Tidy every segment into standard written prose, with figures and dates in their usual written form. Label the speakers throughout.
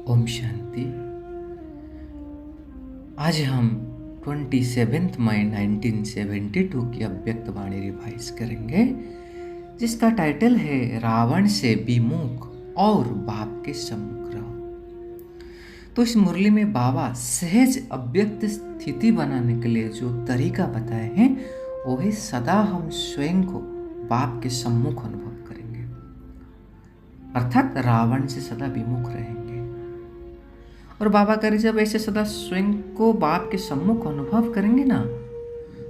Speaker 1: ओम शांति। आज हम 27 मई 1972 की अव्यक्त वाणी रिवाइज करेंगे, जिसका टाइटल है रावण से विमुख और बाप के सम्मुख रहो। तो इस मुरली में बाबा सहज अव्यक्त स्थिति बनाने के लिए जो तरीका बताए हैं वो है सदा हम स्वयं को बाप के सम्मुख अनुभव करेंगे, अर्थात रावण से सदा विमुख रहेंगे। और बाबा कह रहे जब ऐसे सदा स्वयं को बाप के सम्मुख अनुभव करेंगे ना,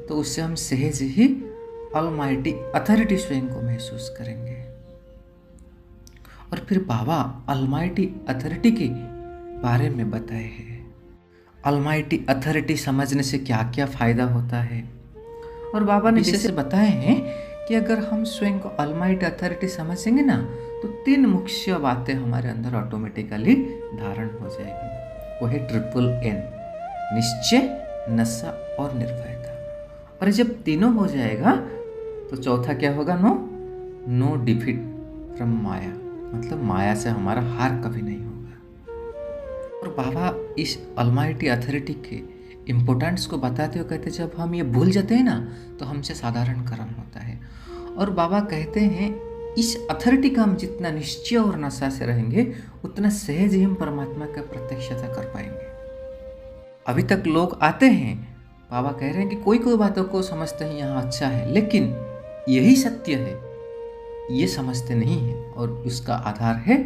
Speaker 1: तो उससे हम सहज ही ऑलमाइटी अथॉरिटी स्वयं को महसूस करेंगे। और फिर बाबा ऑलमाइटी अथॉरिटी के बारे में बताए हैं। ऑलमाइटी अथॉरिटी समझने से क्या क्या फायदा होता है। और बाबा ने जैसे बताए हैं कि अगर हम स्वयं को ऑलमाइटी अथॉरिटी समझेंगे ना, तो 3 मुख्य बातें हमारे अंदर ऑटोमेटिकली धारण हो जाएगी। वो है NNN, निश्चय, नशा और निर्भयता। और जब तीनों हो जाएगा तो चौथा क्या होगा? नो डिफीट फ्रॉम माया, मतलब माया से हमारा हार कभी नहीं होगा। और बाबा इस ऑलमाइटी अथॉरिटी के इम्पोर्टेंस को बताते हुए कहते जब हम ये भूल जाते हैं ना, तो हमसे साधारण कर्म होता है। और बाबा कहते हैं इस अथॉरिटी का हम जितना निश्चय और नशा से रहेंगे, उतना सहज ही हम परमात्मा का प्रत्यक्षता कर पाएंगे। अभी तक लोग आते हैं, बाबा कह रहे हैं कि कोई कोई बातों को समझते हैं यहाँ अच्छा है, लेकिन यही सत्य है ये समझते नहीं है। और उसका आधार है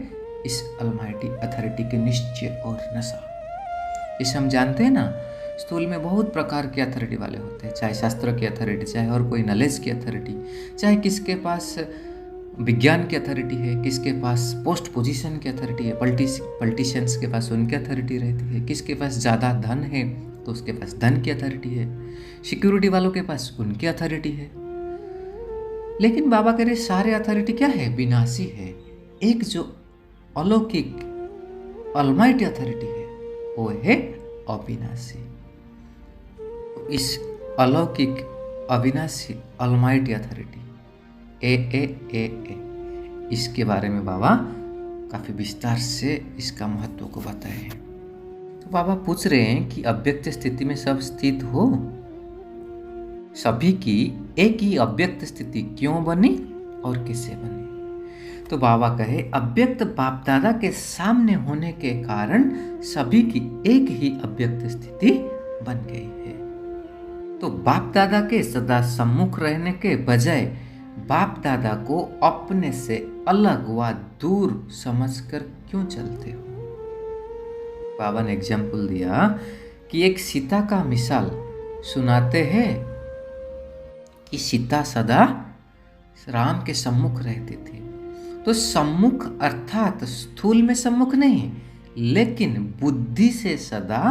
Speaker 1: इस ऑलमाइटी अथॉरिटी के निश्चय और नशा। इसे हम जानते हैं ना, स्थूल में बहुत प्रकार के अथॉरिटी वाले होते हैं, चाहे शास्त्र की अथॉरिटी, चाहे और कोई नॉलेज की अथॉरिटी, चाहे किसके पास विज्ञान की अथॉरिटी है, किसके पास पोस्ट पोजीशन की अथॉरिटी है, पॉलिटिशियंस के पास उनकी अथॉरिटी रहती है, किसके पास ज़्यादा धन है तो उसके पास धन की अथॉरिटी है, सिक्योरिटी वालों के पास उनकी अथॉरिटी है। लेकिन बाबा कह रहे सारे अथॉरिटी क्या है? विनाशी है। एक जो अलौकिक ऑलमाइटी अथॉरिटी है वो है अविनाशी। इस अलौकिक अविनाशी ऑलमाइटी अथॉरिटी ए, इसके बारे में बाबा काफी विस्तार से इसका महत्व को बताए हैं। तो बाबा पूछ रहे हैं कि अव्यक्त स्थिति में सब स्थित हो, सभी की एक ही अव्यक्त स्थिति क्यों बनी और किससे बनी? तो बाबा कहे अव्यक्त बाप दादा के सामने होने के कारण सभी की एक ही अव्यक्त स्थिति बन गई है। तो बाप दादा के सदा सम्मुख रहने के बजाय बाप दादा को अपने से अलग व दूर समझकर क्यों चलते हो? बाबा ने एग्जाम्पल दिया कि एक सीता का मिसाल सुनाते हैं कि सीता सदा राम के सम्मुख रहती थी। तो सम्मुख अर्थात स्थूल में सम्मुख नहीं, लेकिन बुद्धि से सदा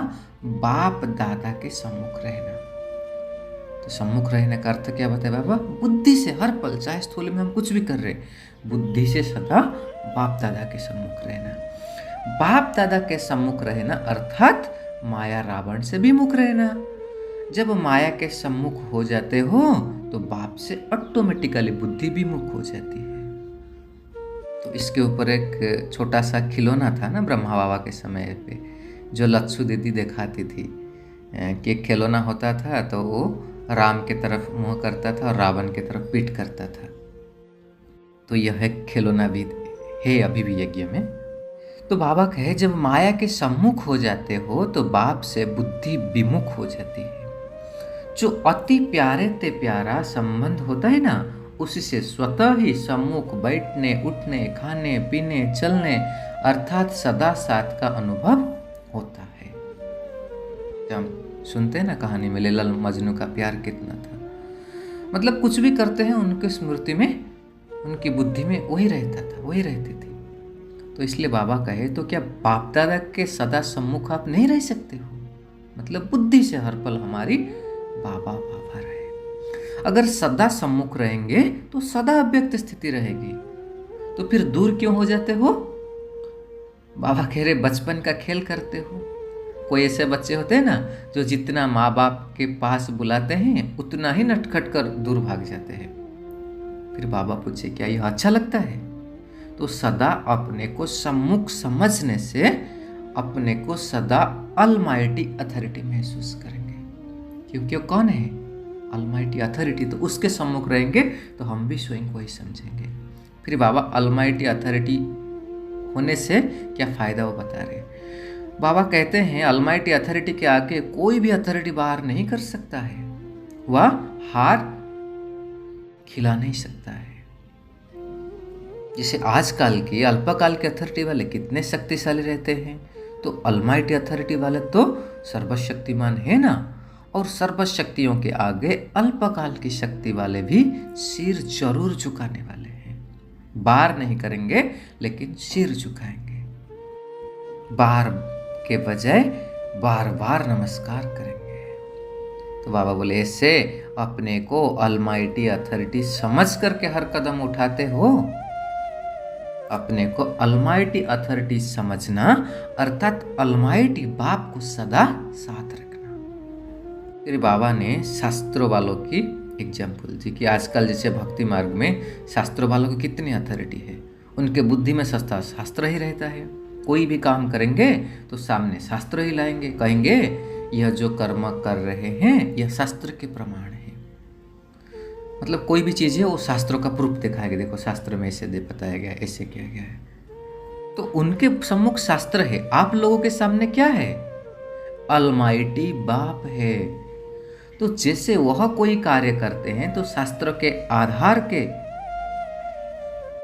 Speaker 1: बाप दादा के सम्मुख रहना। तो सम्मुख रहने का अर्थ क्या बताया बाबा? बुद्धि से हर पल, चाहे स्थूल में हम कुछ भी कर रहे, बुद्धि से सदा बाप दादा के सम्मुख रहना। बाप दादा के सम्मुख रहना अर्थात माया रावण से विमुख रहना। जब माया के सम्मुख हो जाते हो तो बाप से ऑटोमेटिकली बुद्धि विमुख हो जाती है। तो इसके ऊपर एक छोटा सा खिलौना था ना ब्रह्मा बाबा के समय पे, जो लच्छू दीदी दिखाती थी कि एक खिलौना होता था, तो वो राम के तरफ मुंह करता था और रावण के तरफ पीठ करता था। तो यह खिलौना भी है अभी भी यज्ञ में। तो बाबा कहे जब माया के सम्मुख हो जाते हो तो बाप से बुद्धि विमुख हो जाती है। जो अति प्यारे ते प्यारा संबंध होता है ना, उससे स्वतः ही सम्मुख बैठने, उठने, खाने, पीने, चलने अर्थात सदा साथ का अनुभव होता है। हम सुनते हैं ना कहानी में लैला मजनू का प्यार कितना था, मतलब कुछ भी करते हैं उनकी स्मृति में, उनकी बुद्धि में वही रहता था, वही रहती थी। तो इसलिए बाबा कहे तो क्या बाप दादा के सदा सम्मुख आप नहीं रह सकते हो? मतलब बुद्धि से हर पल हमारी बाबा बाबा रहे। अगर सदा सम्मुख रहेंगे तो सदा अव्यक्त स्थिति रहेगी। तो फिर दूर क्यों हो जाते हो? बाबा कह रहे बचपन का खेल करते हो। कोई ऐसे बच्चे होते हैं ना जो जितना माँ बाप के पास बुलाते हैं उतना ही नटखट कर दूर भाग जाते हैं। फिर बाबा पूछे क्या यह अच्छा लगता है? तो सदा अपने को सम्मुख समझने से अपने को सदा अलमाइटी अथॉरिटी महसूस करेंगे, क्योंकि वो कौन है? Almighty authority. तो उसके सम्मुख रहेंगे तो हम भी स्वयं को ही समझेंगे। फिर बाबा अलमाइटी अथॉरिटी होने से क्या फायदा वो बता रहे हैं। बाबा कहते हैं अलमाइटी अथॉरिटी के आगे कोई भी अथॉरिटी बाहर नहीं कर सकता है, वह हार खिला नहीं सकता है। जैसे आजकल के अल्पकाल के अथॉरिटी वाले कितने शक्तिशाली रहते हैं, तो अलमाइटी अथॉरिटी वाले तो सर्वशक्तिमान है ना। और सर्वशक्तियों के आगे अल्पकाल की शक्ति वाले भी सिर जरूर झुकाने वाले हैं। बार नहीं करेंगे लेकिन सिर झुकाएंगे, बार के बजाय बार बार नमस्कार करेंगे। तो बाबा बोले ऐसे अपने को अलमाइटी अथॉरिटी समझ करके हर कदम उठाते हो। अपने को अलमाइटी अथॉरिटी समझना अर्थात अलमाइटी बाप को सदा साथ रखना। फिर बाबा ने शास्त्रों वालों की एग्जाम्पल दी कि आजकल जैसे भक्ति मार्ग में शास्त्रों वालों की कितनी अथॉरिटी है, उनके बुद्धि में सस्ता शास्त्र ही रहता है। कोई भी काम करेंगे तो सामने शास्त्र ही लाएंगे, कहेंगे यह जो कर्म कर रहे हैं यह शास्त्र के प्रमाण है। मतलब कोई भी चीज़ है वो शास्त्रों का प्रूफ दिखाएगा, देखो शास्त्र में ऐसे बताया गया है, ऐसे किया गया है। तो उनके सम्मुख शास्त्र है, आप लोगों के सामने क्या है? अलमाइटी बाप है। तो जैसे वह कोई कार्य करते हैं तो शास्त्र के आधार के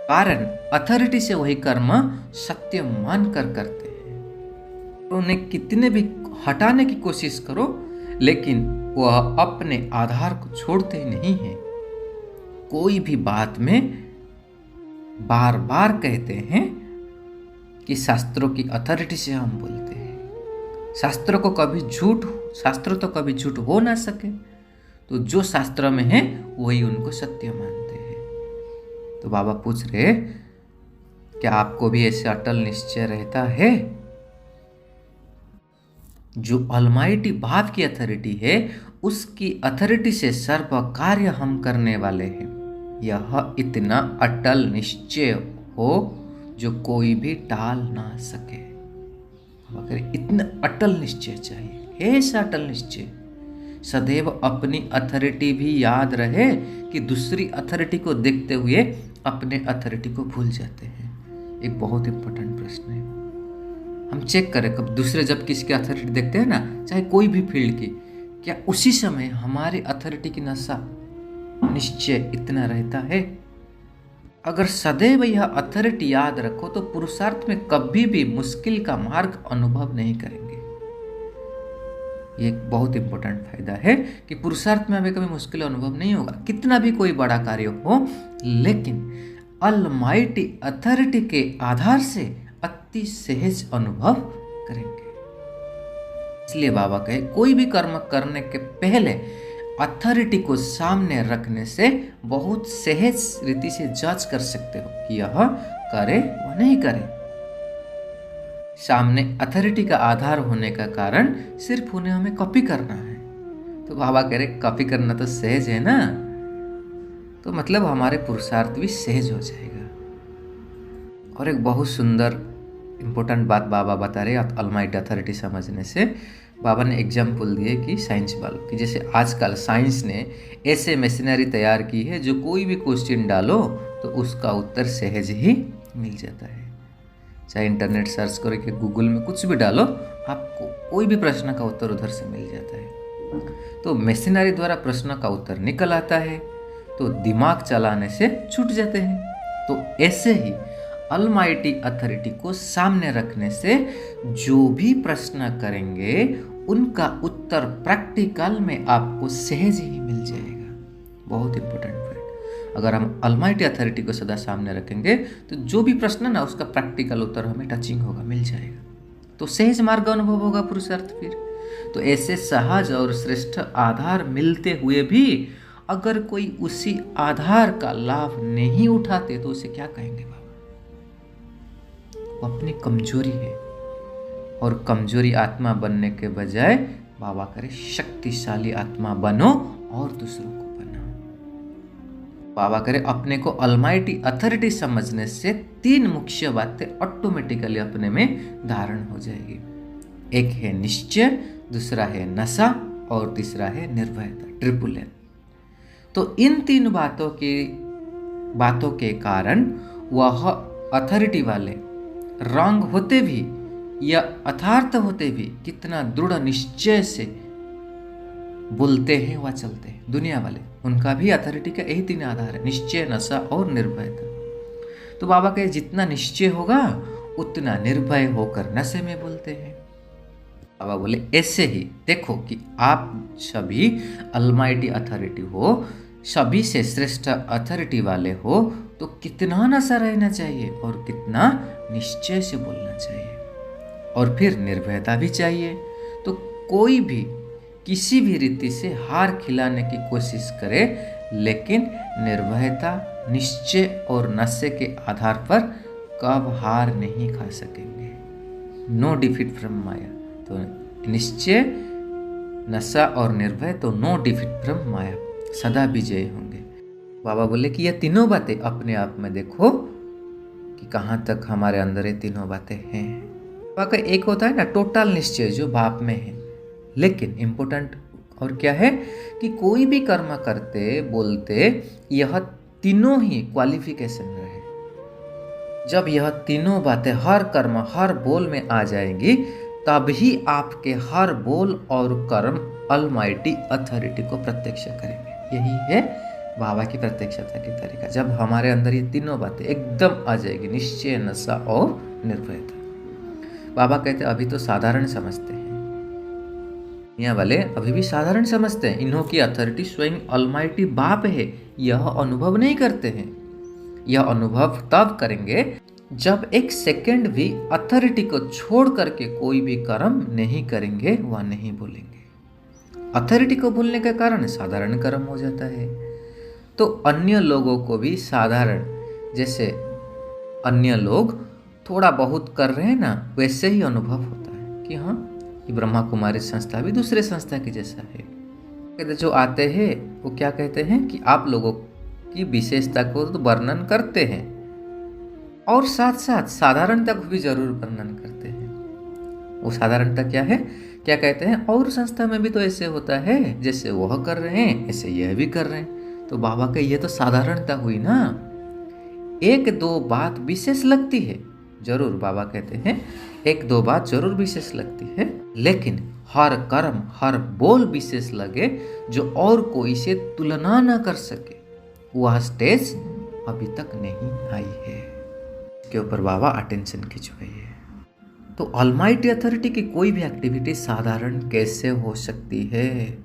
Speaker 1: कारण अथॉरिटी से वही कर्म सत्य मानकर करते हैं। तो उन्हें कितने भी हटाने की कोशिश करो लेकिन वह अपने आधार को छोड़ते ही नहीं है। कोई भी बात में बार बार कहते हैं कि शास्त्रों की अथॉरिटी से हम बोलते हैं। शास्त्र तो कभी झूठ हो ना सके, तो जो शास्त्र में है वही उनको सत्य मानते हैं। तो बाबा पूछ रहे क्या आपको भी ऐसे अटल निश्चय रहता है? जो अलमाइटी बाप की अथॉरिटी है उसकी अथॉरिटी से सर्व कार्य हम करने वाले हैं, यह इतना अटल निश्चय हो जो कोई भी टाल ना सके। अगर इतना अटल निश्चय चाहिए, ऐसा अटल निश्चय सदैव अपनी अथॉरिटी भी याद रहे कि दूसरी अथॉरिटी को देखते हुए अपने अथॉरिटी को भूल जाते हैं। एक बहुत इंपॉर्टेंट प्रश्न है। हम चेक करें कब दूसरे जब किसी की अथॉरिटी देखते हैं ना, चाहे कोई भी फील्ड की, क्या उसी समय हमारे अथॉरिटी की नशा निश्चय इतना रहता है? अगर सदैव यह अथॉरिटी याद रखो तो पुरुषार्थ में कभी भी मुश्किल का मार्ग अनुभव नहीं करेंगे। ये एक बहुत इंपॉर्टेंट फायदा है कि पुरुषार्थ में हमें कभी मुश्किल अनुभव नहीं होगा, कितना भी कोई बड़ा कार्य हो, लेकिन अलमाइटी अथॉरिटी के आधार से अति सहज अनुभव करेंगे। इसलिए बाबा कहे कोई भी कर्म करने के पहले अथॉरिटी को सामने रखने से बहुत सहज रीति से जज कर सकते हो कि यह करे व नहीं करे। सामने अथॉरिटी का आधार होने का कारण सिर्फ उन्हें हमें कॉपी करना है। तो बाबा कह रहे कॉपी करना तो सहज है ना, तो मतलब हमारे पुरुषार्थ भी सहज हो जाएगा। और एक बहुत सुंदर इंपॉर्टेंट बात बाबा बता रहे अलमाइटी अथॉरिटी समझने से। बाबा ने एग्जाम्पल दिए कि साइंस वालों की, जैसे आजकल साइंस ने ऐसे मशीनरी तैयार की है जो कोई भी क्वेश्चन डालो तो उसका उत्तर सहज ही मिल जाता है। चाहे इंटरनेट सर्च करो कि गूगल में कुछ भी डालो, आपको कोई भी प्रश्न का उत्तर उधर से मिल जाता है। तो मशीनरी द्वारा प्रश्न का उत्तर निकल आता है, तो दिमाग चलाने से छूट जाते हैं। तो ऐसे ही अलमाइटी अथॉरिटी को सामने रखने से जो भी प्रश्न करेंगे उनका उत्तर प्रैक्टिकल में आपको सहज ही मिल जाएगा। बहुत इंपॉर्टेंट पॉइंट। अगर हम अलमाइटी अथॉरिटी को सदा सामने रखेंगे तो जो भी प्रश्न ना उसका प्रैक्टिकल उत्तर हमें टचिंग होगा, मिल जाएगा, तो सहज मार्ग अनुभव होगा पुरुषार्थ। फिर तो ऐसे सहज और श्रेष्ठ आधार मिलते हुए भी अगर कोई उसी आधार का लाभ नहीं उठाते तो उसे क्या कहेंगे बाबा? वो अपनी कमजोरी है, और कमजोरी आत्मा बनने के बजाय बाबा करे शक्तिशाली आत्मा बनो और दूसरों को बनाओ। बाबा करे अपने को अलमाइटी अथॉरिटी समझने से 3 मुख्य बातें ऑटोमेटिकली अपने में धारण हो जाएगी। एक है निश्चय, दूसरा है नशा और तीसरा है निर्भयता, ट्रिपल एन। तो इन तीन बातों के कारण वह अथॉरिटी वाले रॉन्ग होते भी या अथार्थ होते भी कितना दृढ़ निश्चय से बोलते हैं व चलते हैं। दुनिया वाले, उनका भी अथॉरिटी का यही तीन आधार है, निश्चय, नशा और निर्भयता। तो बाबा कहे जितना निश्चय होगा उतना निर्भय होकर नशे में बोलते हैं। बाबा बोले ऐसे ही देखो कि आप सभी अलमाइटी अथॉरिटी हो, सभी से श्रेष्ठ अथॉरिटी वाले हो, तो कितना नशा रहना चाहिए और कितना निश्चय से बोलना चाहिए, और फिर निर्भयता भी चाहिए। तो कोई भी किसी भी रीति से हार खिलाने की कोशिश करे, लेकिन निर्भयता, निश्चय और नशे के आधार पर कब हार नहीं खा सकेंगे। नो डिफीट फ्रॉम माया। तो निश्चय, नशा और निर्भय, तो नो डिफीट फ्रॉम माया, सदा विजय होंगे। बाबा बोले कि ये तीनों बातें अपने आप में देखो कि कहाँ तक हमारे अंदर ये तीनों बातें हैं। बाबा का एक होता है ना टोटल निश्चय जो बाप में है, लेकिन इम्पोर्टेंट और क्या है कि कोई भी कर्म करते बोलते यह तीनों ही क्वालिफिकेशन रहे। जब यह तीनों बातें हर कर्म हर बोल में आ जाएंगी, तभी आपके हर बोल और कर्म अलमाइटी अथॉरिटी को प्रत्यक्ष करेंगे। यही है बाबा की प्रत्यक्षता की तरीका। जब हमारे अंदर ये तीनों बातें एकदम आ जाएगी, निश्चय, नशा और निर्भयता। बाबा कहते अभी तो साधारण समझते हैं, दुनिया वाले अभी भी साधारण समझते हैं, इन्हों की अथॉरिटी स्वयं अलमाइटी बाप है, यह अनुभव नहीं करते हैं। यह अनुभव तब करेंगे जब एक सेकंड भी अथॉरिटी को छोड़ करके कोई भी कर्म नहीं करेंगे व नहीं बोलेंगे। अथॉरिटी को भूलने के कारण साधारण कर्म हो जाता है। तो अन्य लोगों को भी साधारण, जैसे अन्य लोग थोड़ा बहुत कर रहे हैं ना, वैसे ही अनुभव होता है कि हाँ, ये ब्रह्मा कुमारी संस्था भी दूसरे संस्था के जैसा है। कहते जो आते हैं वो क्या कहते हैं कि आप लोगों की विशेषता को तो वर्णन करते हैं और साथ साथ साधारणता को भी जरूर वर्णन करते हैं। वो साधारणता क्या है, क्या कहते हैं, और संस्था में भी तो ऐसे होता है, जैसे वह कर रहे हैं ऐसे यह भी कर रहे हैं। तो बाबा का ये तो साधारणता हुई ना। एक दो बात विशेष लगती है जरूर, बाबा कहते हैं एक दो बात जरूर विशेष लगती है, लेकिन हर कर्म हर बोल विशेष लगे जो और कोई से तुलना न कर सके, वह स्टेज अभी तक नहीं आई है। इसके ऊपर बाबा अटेंशन खिंचवाइए। तो ऑलमाइटी अथॉरिटी की कोई भी एक्टिविटी साधारण कैसे हो सकती है?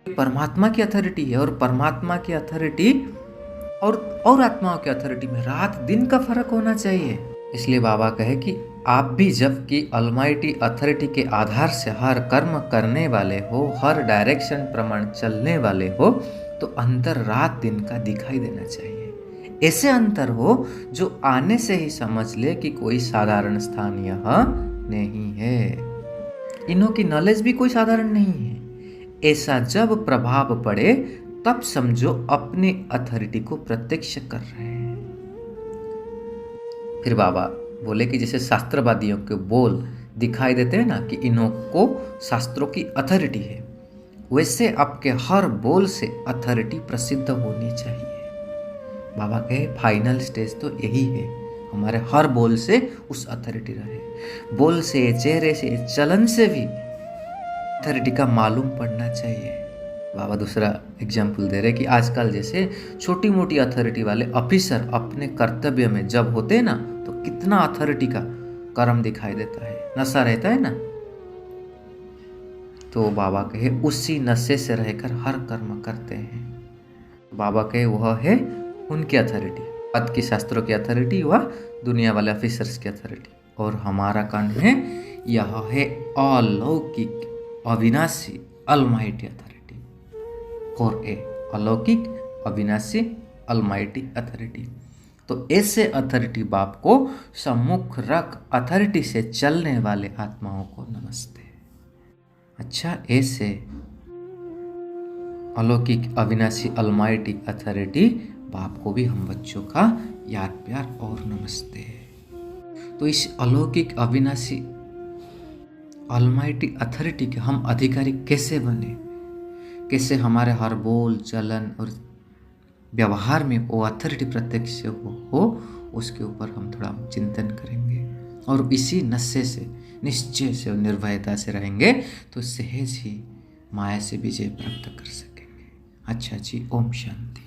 Speaker 1: परमात्मा की अथॉरिटी है, और परमात्मा की अथॉरिटी और आत्माओं की अथॉरिटी में रात दिन का फर्क होना चाहिए। इसलिए बाबा कहे कि आप भी जब कि अलमाइटी अथॉरिटी के आधार से हर कर्म करने वाले हो, हर डायरेक्शन प्रमाण चलने वाले हो, तो अंतर रात दिन का दिखाई देना चाहिए। ऐसे अंतर हो जो आने से ही समझ ले कि कोई साधारण स्थान यहाँ नहीं है। इन्हों की नॉलेज भी कोई साधारण नहीं है। ऐसा जब प्रभाव पड़े तब समझो अपने अथॉरिटी को प्रत्यक्ष कर रहे हैं। फिर बाबा बोले कि जैसे शास्त्रवादियों के बोल दिखाई देते हैं ना कि इन्हों को शास्त्रों की अथॉरिटी है, वैसे आपके हर बोल से अथॉरिटी प्रसिद्ध होनी चाहिए। बाबा कहे फाइनल स्टेज तो यही है, हमारे हर बोल से उस अथॉरिटी रहे। बोल से, चेहरे से, चलन से भी अथॉरिटी का मालूम पड़ना चाहिए। बाबा दूसरा एग्जाम्पल दे रहे कि आजकल जैसे छोटी मोटी अथॉरिटी वाले ऑफिसर अपने कर्तव्य में जब होते हैं ना, तो कितना अथॉरिटी का कर्म दिखाई देता है, नशा रहता है ना। तो बाबा कहे उसी नशे से रहकर हर कर्म करते हैं। बाबा कहे वह है उनकी अथॉरिटी, पद की शास्त्रों की अथॉरिटी, वह दुनिया वाले ऑफिसर्स की अथॉरिटी। और हमारा कान है यह है अलौकिक अविनाशी अलमाइटी अथॉरिटी, और ए अलौकिक अविनाशी अलमाइटी अथॉरिटी। तो ऐसे अथॉरिटी बाप को सम्मुख रख अथॉरिटी से चलने वाले आत्माओं को नमस्ते। अच्छा, ऐसे अलौकिक अविनाशी अलमाइटी अथॉरिटी बाप को भी हम बच्चों का याद प्यार और नमस्ते। तो इस अलौकिक अविनाशी ऑलमाइटी अथॉरिटी के हम अधिकारी कैसे बने, कैसे हमारे हर बोल चलन और व्यवहार में वो अथॉरिटी प्रत्यक्ष हो उसके ऊपर हम थोड़ा चिंतन करेंगे और इसी नशे से, निश्चय से और निर्भयता से रहेंगे तो सहज ही माया से विजय प्राप्त कर सकेंगे। अच्छा जी, ओम शांति।